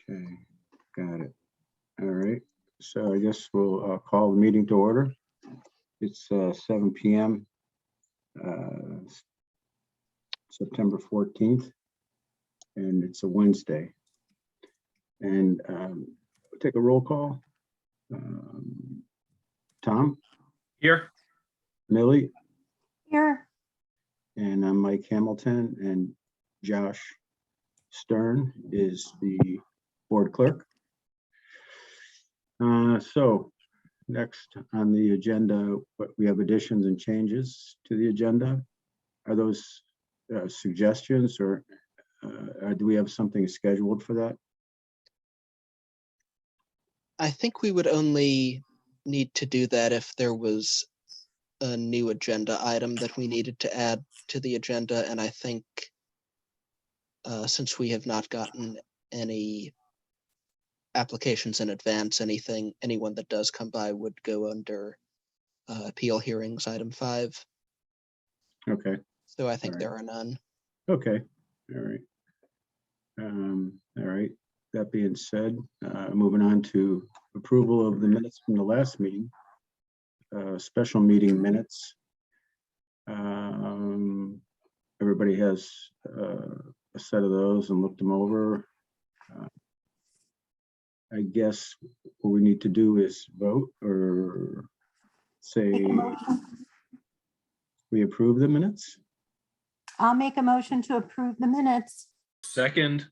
Okay, got it. All right, so I guess we'll call the meeting to order. It's 7 p.m. September 14th, and it's a Wednesday. And we'll take a roll call. Tom? Here. Millie? Here. And I'm Mike Hamilton, and Josh Stern is the board clerk. So next on the agenda, we have additions and changes to the agenda. Are those suggestions, or do we have something scheduled for that? I think we would only need to do that if there was a new agenda item that we needed to add to the agenda. And I think since we have not gotten any applications in advance, anyone that does come by would go under appeal hearings, item 5. Okay. So I think All right. there are none. Okay. All right. All right. That being said, moving on to approval of the minutes from the last meeting, special meeting minutes. Everybody has a set of those and looked them over. I guess what we need to do is vote or say Make a motion. we approve the minutes. I'll make a motion to approve the minutes. Second.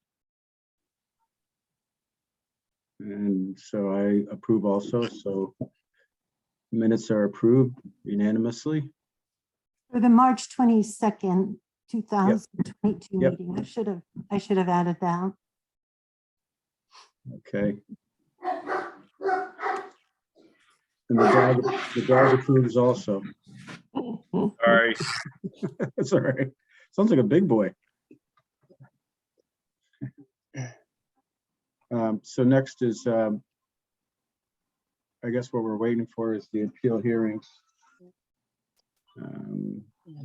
And so I approve also. So minutes are approved unanimously. For the March 22nd, 2022 Yep. meeting. I should have added that. Okay. And the dog approves also. Sorry. That's all right. Sounds like a big boy. So next is, I guess what we're waiting for is the appeal hearings. And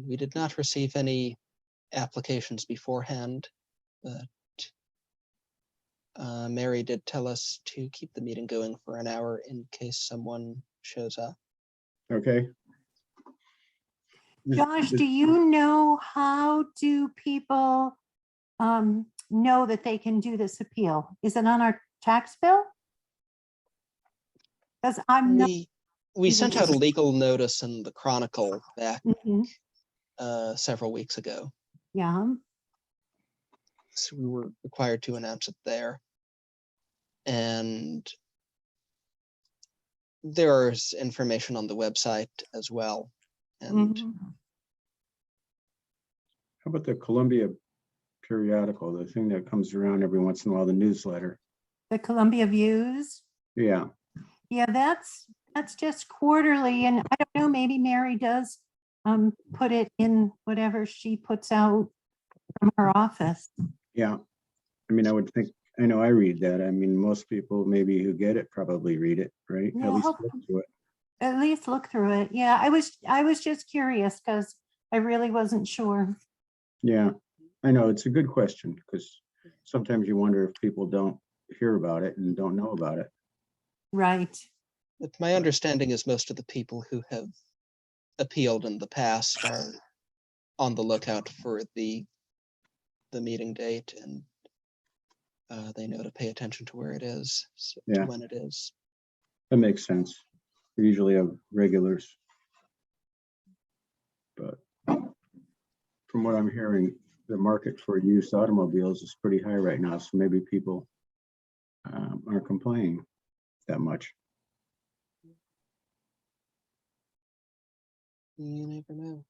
we did not receive any applications beforehand, but Mary did tell us to keep the meeting going for an hour in case someone shows up. Okay. Josh, do you know how do people know that they can do this appeal? Is it on our tax bill? Because I'm not. We sent out a legal notice in the Chronicle back Mhm. several weeks ago, Yeah, so we were required to announce it there. And there's information on the website as well. And mhm. How about the Columbia periodical, the thing that comes around every once in a while, the newsletter? The Columbia Views. Yeah. Yeah, that's just quarterly, and I don't know, maybe Mary does put it in whatever she puts out from her office. Yeah. I mean, I would think, I know I read that. I mean, most people maybe who get it probably read it, right? Yeah, At least hope- look through it. At least look through it. Yeah, I was just curious because I really wasn't sure. Yeah, I know. It's a good question because sometimes you wonder if people don't hear about it and don't know about it. Right. but my understanding is most of the people who have appealed in the past are on the lookout for the meeting date, and they know to pay attention to where it is, so to Yeah. when it is. That makes sense. We usually have regulars. But from what I'm hearing, the market for used automobiles is pretty high right now. So maybe people aren't complaining that much. You never know.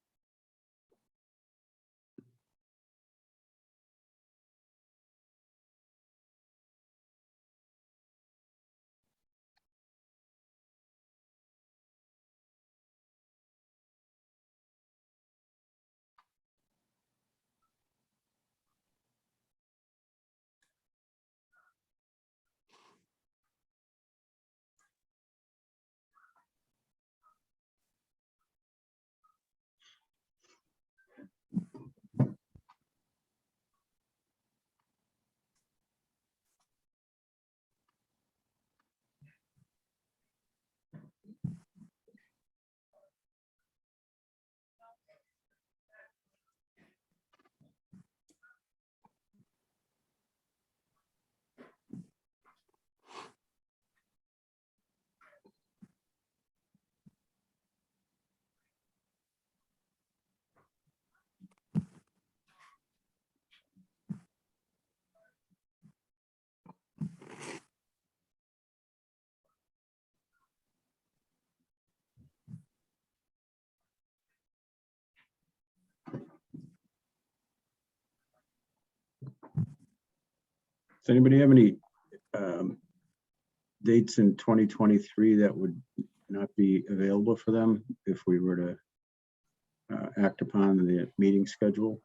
Does anybody have any dates in 2023 that would not be available for them if we were to act upon the meeting schedule?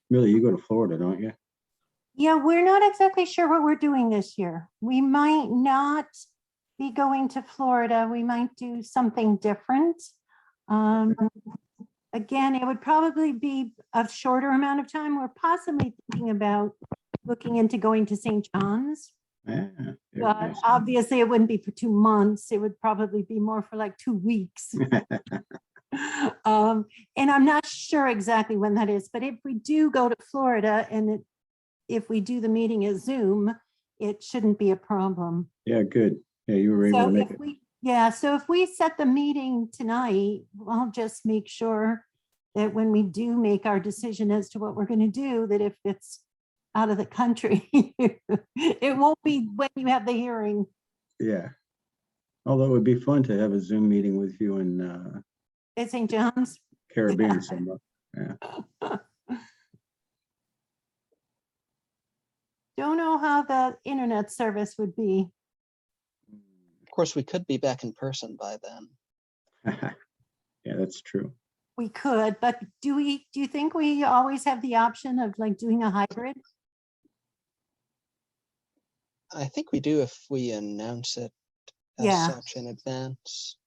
Millie, you go to Florida, don't you? Yeah, we're not exactly sure what we're doing this year. We might not be going to Florida. We might do something different. Again, it would probably be a shorter amount of time. We're possibly thinking about looking into going to St. John's. Yeah, very But nice. obviously it wouldn't be for 2 months. It would probably be more for like 2 weeks. And I'm not sure exactly when that is, but if we do go to Florida and if we do the meeting as Zoom, it shouldn't be a problem. Yeah, good. Yeah, you were able to So make if it. we, yeah, so if we set the meeting tonight, I'll just make sure that when we do make our decision as to what we're going to do, that if it's out of the country, it won't be when you have the hearing. Yeah. Although it would be fun to have a Zoom meeting with you in At St. John's. Caribbean somewhere. Yeah. Don't know how the internet service would be. Of course, we could be back in person by then. Yeah, that's true. We could, but do you think we always have the option of like doing a hybrid? I think we do if we announce it as Yeah. such in advance.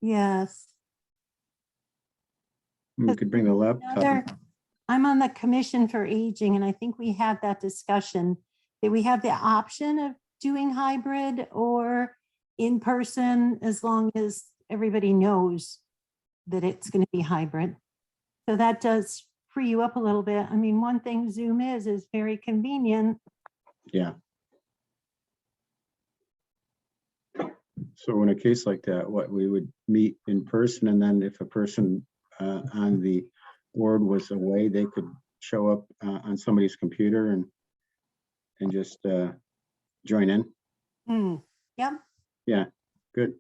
Yes. We could bring the laptop. Another, I'm on the Commission for Aging, and I think we had that discussion, that we have the option of doing hybrid or in person, as long as everybody knows that it's going to be hybrid. So that does free you up a little bit. I mean, one thing Zoom is very convenient. Yeah. So in a case like that, what we would meet in person, and then if a person on the board was away, they could show up on somebody's computer and just join in. Yep. Yeah, good.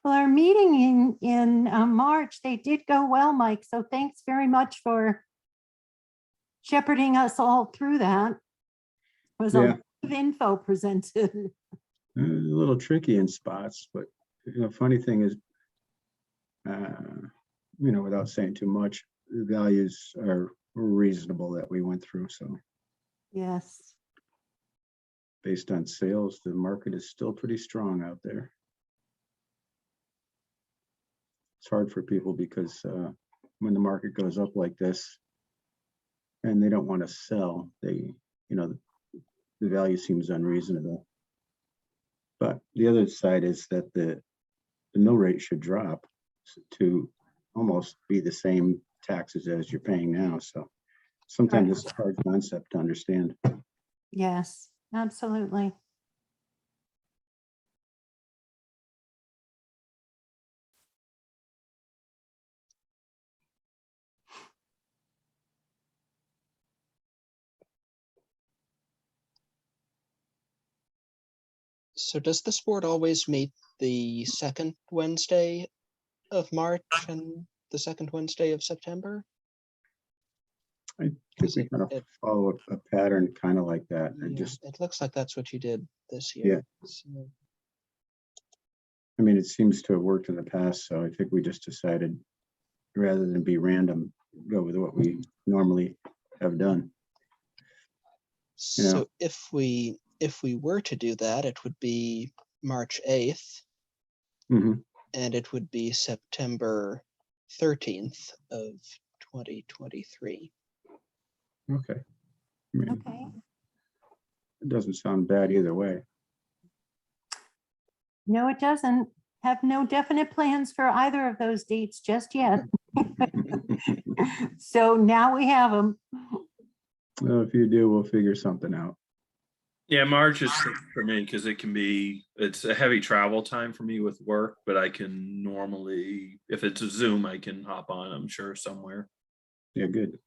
Well, our meeting in March, they did go well, Mike. So thanks very much for shepherding us all through that. It was a Yeah. lot of info presented. A little tricky in spots, but the funny thing is, without saying too much, the values are reasonable that we went through. So Yes. based on sales, the market is still pretty strong out there. It's hard for people because when the market goes up like this and they don't want to sell, the value seems unreasonable. But the other side is that the mill rate should drop to almost be the same taxes as you're paying now. So sometimes it's a hard concept to understand. Yes, absolutely. So does this board always meet the second Wednesday of March and the second Wednesday of September? I think we kind of follow a pattern kind of like that. And Yeah, just, it looks like that's what you did this year. So, I mean, it seems to have worked in the past. So I think we just decided rather than be random, go with what we normally have done. so if we were to do that, it would be March 8th Mhm. and it would be September 13th of 2023. Okay. I mean, Okay. it doesn't sound bad either way. No, it doesn't. Have no definite plans for either of those dates just yet. So now we have them. Well, if you do, we'll figure something out. Yeah, March is tricky for me because it's a heavy travel time for me with work, but I can normally, if it's a Zoom, I can hop on, I'm sure, somewhere. Yeah, good.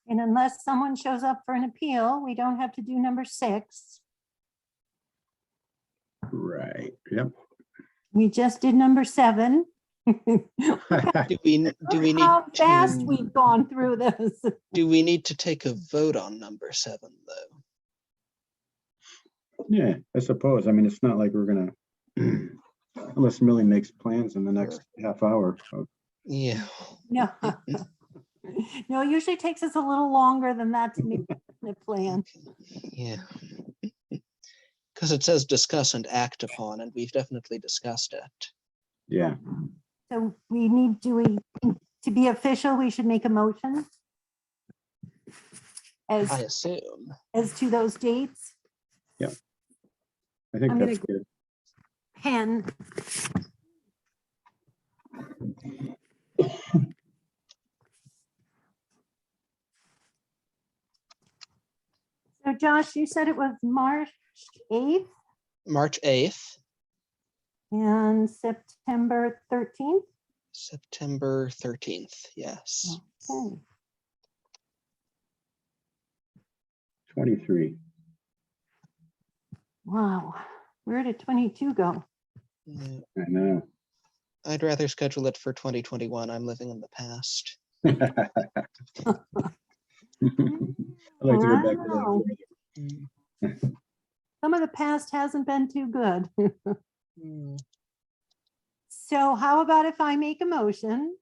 And unless someone shows up for an appeal, we don't have to do number 6. Right, yep. We just did number 7. Do we need How fast to, we've gone through this. do we need to take a vote on number 7 though? Yeah, I suppose. I mean, it's not like we're gonna, unless Millie makes plans in the next half hour. Yeah. No. No, it usually takes us a little longer than that to make the plan. Yeah. Because it says discuss and act upon, and we've definitely discussed it. Yeah, So we need, to be official, we should make a motion I as assume. to those dates. I think I'm that's gonna- good. Pen. So Josh, you said it was March 8th March 8th, and September 13th. September 13th. Yes. Okay. 23. Wow, where did 22 go? Yeah, I know. I'd rather schedule it for 2021. I'm living in the past. I'd like to go back to Wow. that. Some of the past hasn't been too good. Mm, So how about if I make a motion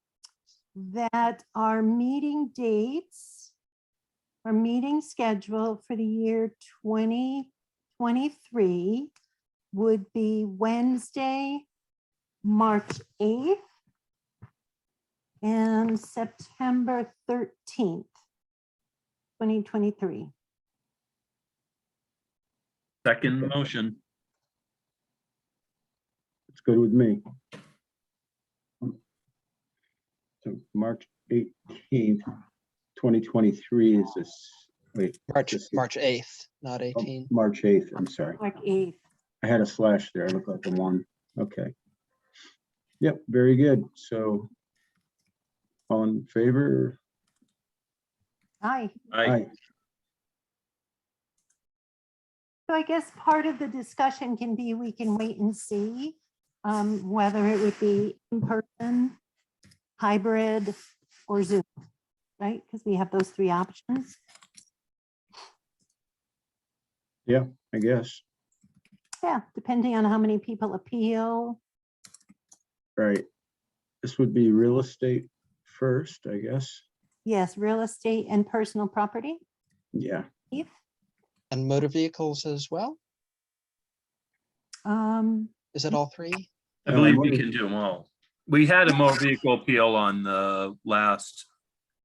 that our meeting dates, our meeting schedule for the year 2023 would be Wednesday, March 8th and September 13th, 2023. Second motion. It's good with me. So March 18th, 2023 is this, wait. March 8th, not oh, 18. March 8th, I'm sorry. March 8th. I had a slash there. I looked like a 1. Okay. Yep, very good. So all in favor? Aye. I, So I guess part of the discussion can be, we can wait and see whether it would be in person, hybrid, or Zoom, right? Because we have those 3 options. Yeah, I guess. Yeah, depending on how many people appeal. Right. This would be real estate first, I guess. Yes, real estate and personal property. Yeah. Keith? And motor vehicles as well? Is it all 3? I No, believe I'm we wondering- can do them all. We had a motor vehicle appeal on the last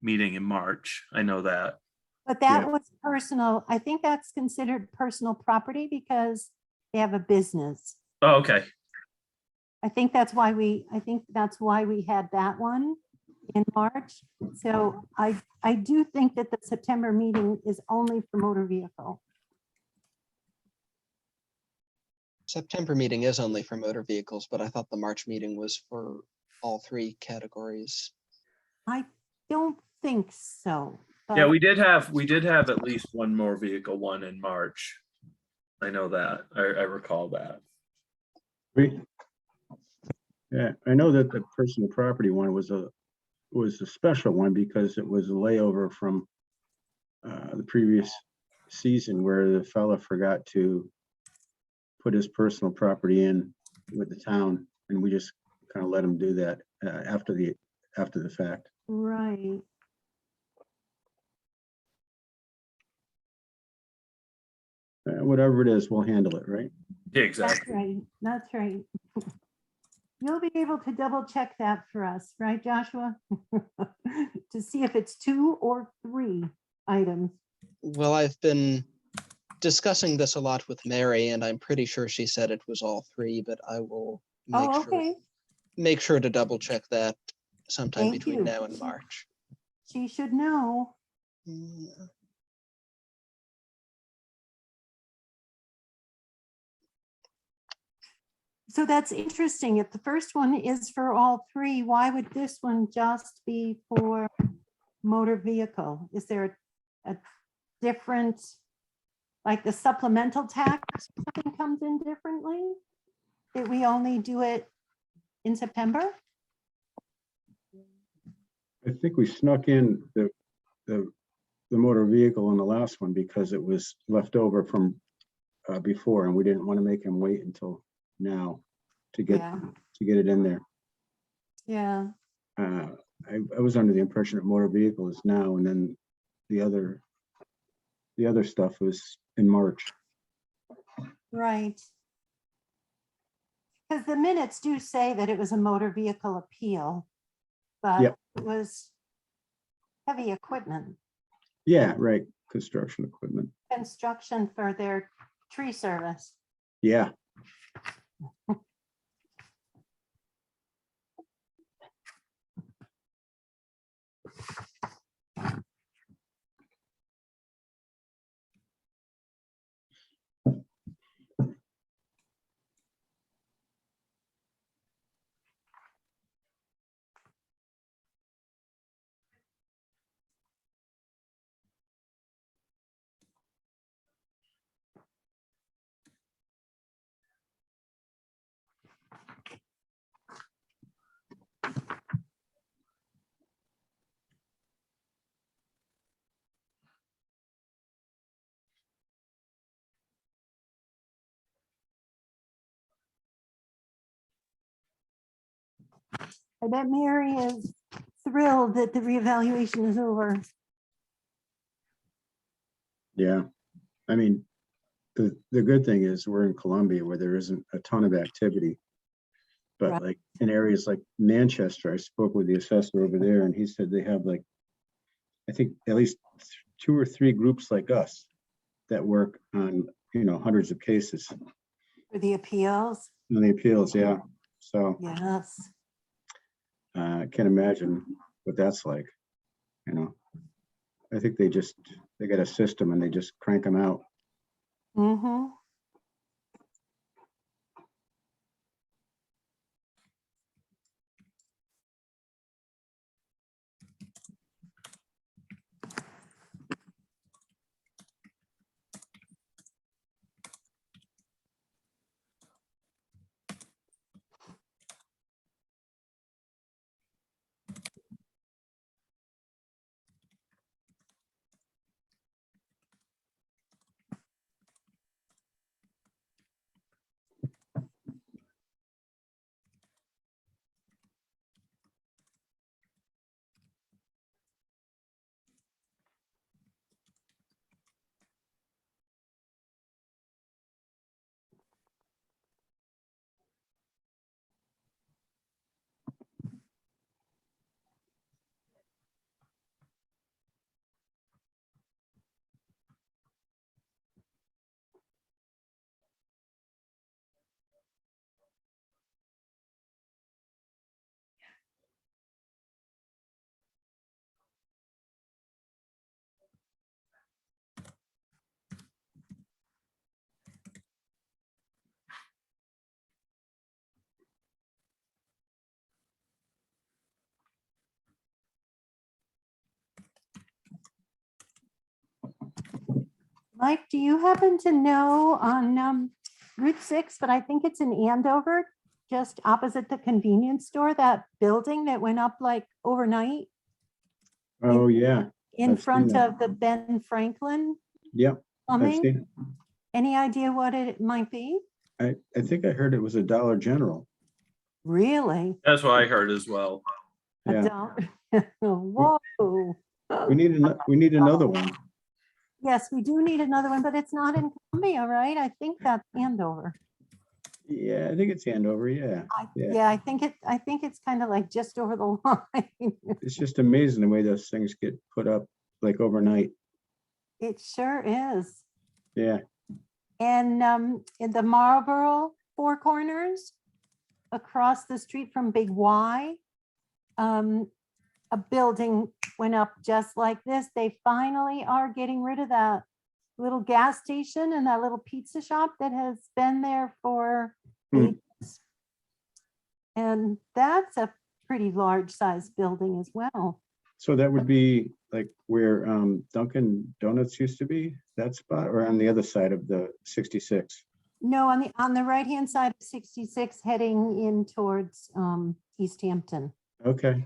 meeting in March. I know that. But that Yeah. was personal. I think that's considered personal property because they have a business. Oh, okay. I think that's why we had that one in March. So I do think that the September meeting is only for motor vehicle. September meeting is only for motor vehicles, but I thought the March meeting was for all 3 categories. I don't think so. Yeah, but- we did have at least one more vehicle one in March. I know that. I recall that. Yeah, I know that the personal property one was a special one because it was a layover from the previous season where the fella forgot to put his personal property in with the town, and we just kind of let him do that after the fact. Right. Whatever it is, we'll handle it, right? Yeah, That's exactly. right. That's right. You'll be able to double check that for us, right, Joshua? To see if it's 2 or 3 items. Well, I've been discussing this a lot with Mary, and I'm pretty sure she said it was all three, but I will Oh, okay. make sure to double check that sometime Thank between you. now and March. She should know. Mm, So that's interesting. If the first one is for all three, why would this one just be for motor vehicle? Is there a different, like the supplemental tax, or something comes in differently? That we only do it in September? I think we snuck in the motor vehicle in the last one because it was left over from before, and we didn't want to make him wait until now to get Yeah, it in there. yeah. I was under the impression that motor vehicle is now, and then the other stuff was in March. Right. Because the minutes do say that it was a motor vehicle appeal, but Yep. it was heavy equipment, Yeah, right. Construction equipment. construction for their tree service. Yeah. I bet Mary is thrilled that the reevaluation is over. Yeah. I mean, the good thing is we're in Columbia where there isn't a ton of activity. But Right. like in areas like Manchester, I spoke with the assessor over there and he said they have like, I think at least 2 or 3 groups like us that work on, hundreds of cases For the appeals, on the appeals. Yeah. So yes. I can't imagine what that's like, I think they got a system and they just crank them out. Mm-hmm. Mike, do you happen to know on Route 6, but I think it's in Andover, just opposite the convenience store, that building that went up like overnight Oh, yeah. in I've seen front that. of the Ben Franklin Yep. I've plumbing? seen it. Any idea what it might be? I think I heard it was a Dollar General. Really? That's what I heard as well. A Yeah. dollar? Whoa. We need another one. Yes, we do need another one, but it's not in Columbia, right? I think that's Andover. Yeah, I think it's Andover. Yeah. Yeah. Yeah, I think it's kind of like just over the line. It's just amazing the way those things get put up like overnight. It sure is. Yeah, And in the Marlboro Four Corners, across the street from Big Y, a building went up just like this. They finally are getting rid of that little gas station and that little pizza shop that has been there for Hmm. ages. And that's a pretty large sized building as well. so that would be like where Dunkin' Donuts used to be, that spot, or on the other side of the 66? No, on the right-hand side of 66 heading in towards East Hampton. Okay,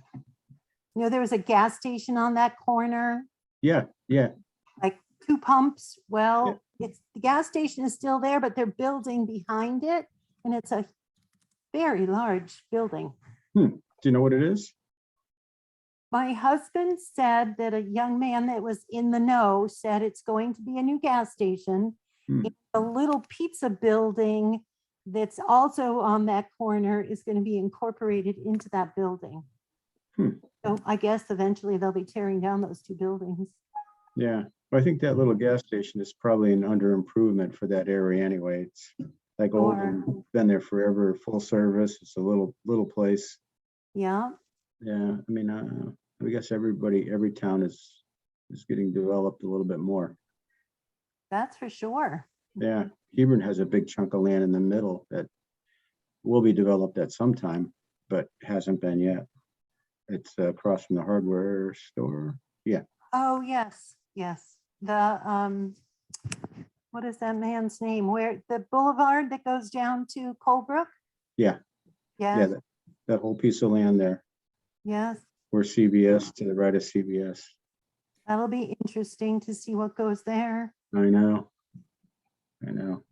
You know, there was a gas station on that corner, yeah, yeah, like 2 pumps. Well, it's, the gas station is still there, but they're building behind it. And it's a very large building. do you know what it is? My husband said that a young man that was in the know said it's going to be a new gas station. Hmm. And a little pizza building that's also on that corner is going to be incorporated into that building. Hmm. So I guess eventually they'll be tearing down those 2 buildings. Yeah, well, I think that little gas station is probably an under improvement for that area anyway. It's like old, and been there forever, full service. It's a little place. Yeah, Yeah, I mean, I guess every town is getting developed a little bit more. that's for sure. Yeah, Hebron has a big chunk of land in the middle that will be developed at some time, but hasn't been yet. It's across from the hardware store. Yeah, Oh, yes, yes. The, what is that man's name? Where, the boulevard that goes down to Colebrook? yeah, Yes, that whole piece of land there, yes. where CBS, to the right of CBS. That'll be interesting to see what goes there. I know. I know.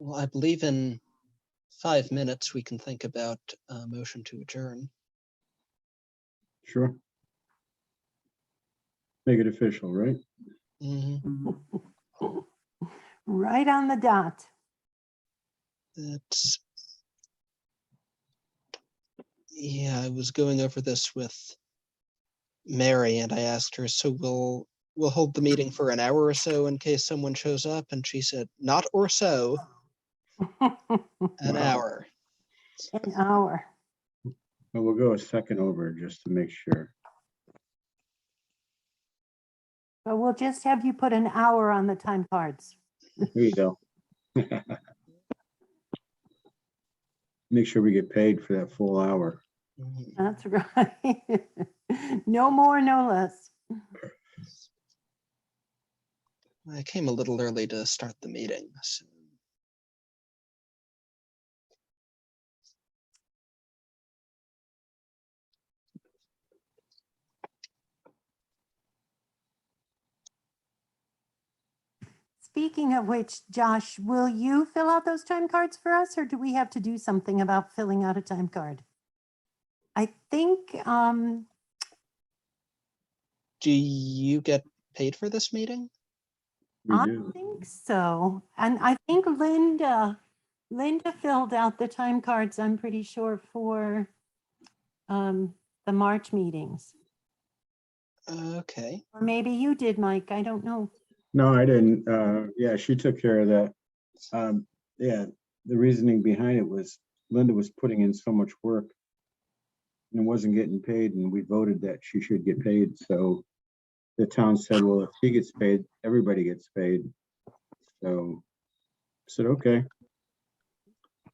Well, I believe in 5 minutes, we can think about a motion to adjourn. Sure. Make it official, right? Mhm. Right on the dot. That's, yeah, I was going over this with Mary and I asked her, so we'll hold the meeting for an hour or so in case someone shows up, and she said, not or so, an Wow. hour. An hour. Well, we'll go a second over just to make sure. But we'll just have you put an hour on the time cards. Here you go. Make sure we get paid for that full hour. Mhm. That's right. No more, no less. I came a little early to start the meeting, so. Speaking of which, Josh, will you fill out those time cards for us, or do we have to do something about filling out a time card? I think, Do you get paid for this meeting? We I do. think so. And I think Linda filled out the time cards, I'm pretty sure, for the March meetings. Okay, Or maybe you did, Mike. I don't know. No, I didn't. Yeah, she took care of that. Yeah, the reasoning behind it was Linda was putting in so much work and wasn't getting paid, and we voted that she should get paid. So the town said, well, if she gets paid, everybody gets paid. So I said, okay. I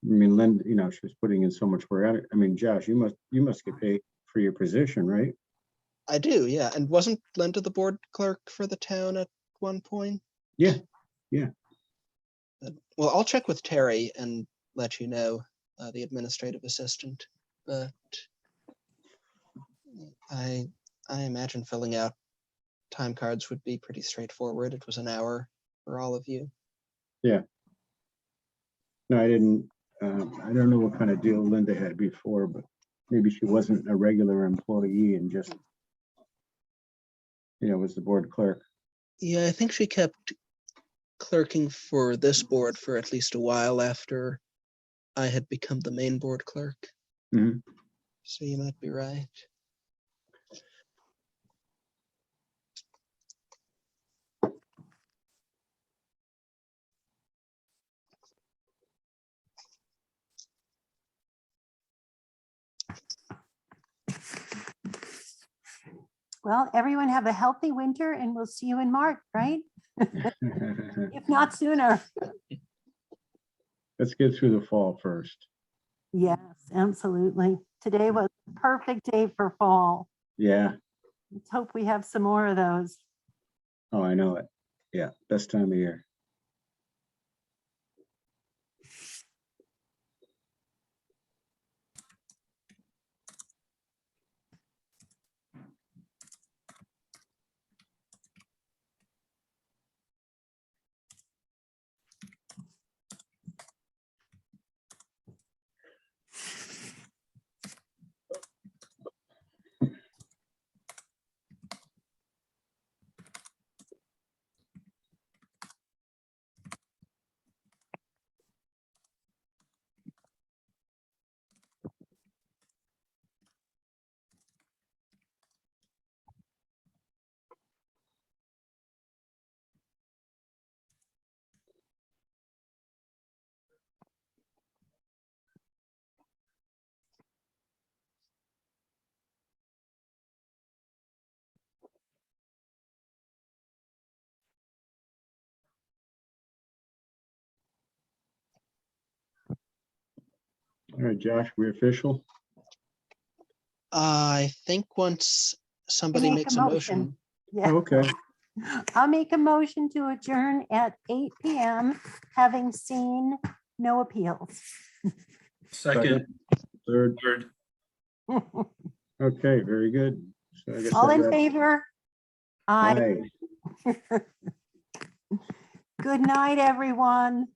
mean, Linda, you know, she was putting in so much work. I mean, Josh, you must get paid for your position, right? I do, yeah. And wasn't Linda the board clerk for the town at one point? Yeah, Well, I'll check with Terry and let you know, the administrative assistant, but I imagine filling out time cards would be pretty straightforward. It was an hour for all of you. no, I didn't. I don't know what kind of deal Linda had before, but maybe she wasn't a regular employee and just, you know, was the board clerk. Yeah, I think she kept clerking for this board for at least a while after I had become the main board clerk. Mhm. So you might be right. Well, everyone have a healthy winter and we'll see you in March, right? If not sooner. Let's get through the fall first. Yes, absolutely. Today was a perfect day for fall. Yeah. Let's hope we have some more of those. Oh, I know it. Yeah, best time of year. All right, Josh, we official? I think once somebody make a makes a motion, Yeah. Okay, I'll make a motion to adjourn at 8 PM, having seen no appeals. Second, third, third, okay, very good. So I guess All that in wraps- favor? Aye. Aye. Good night, everyone.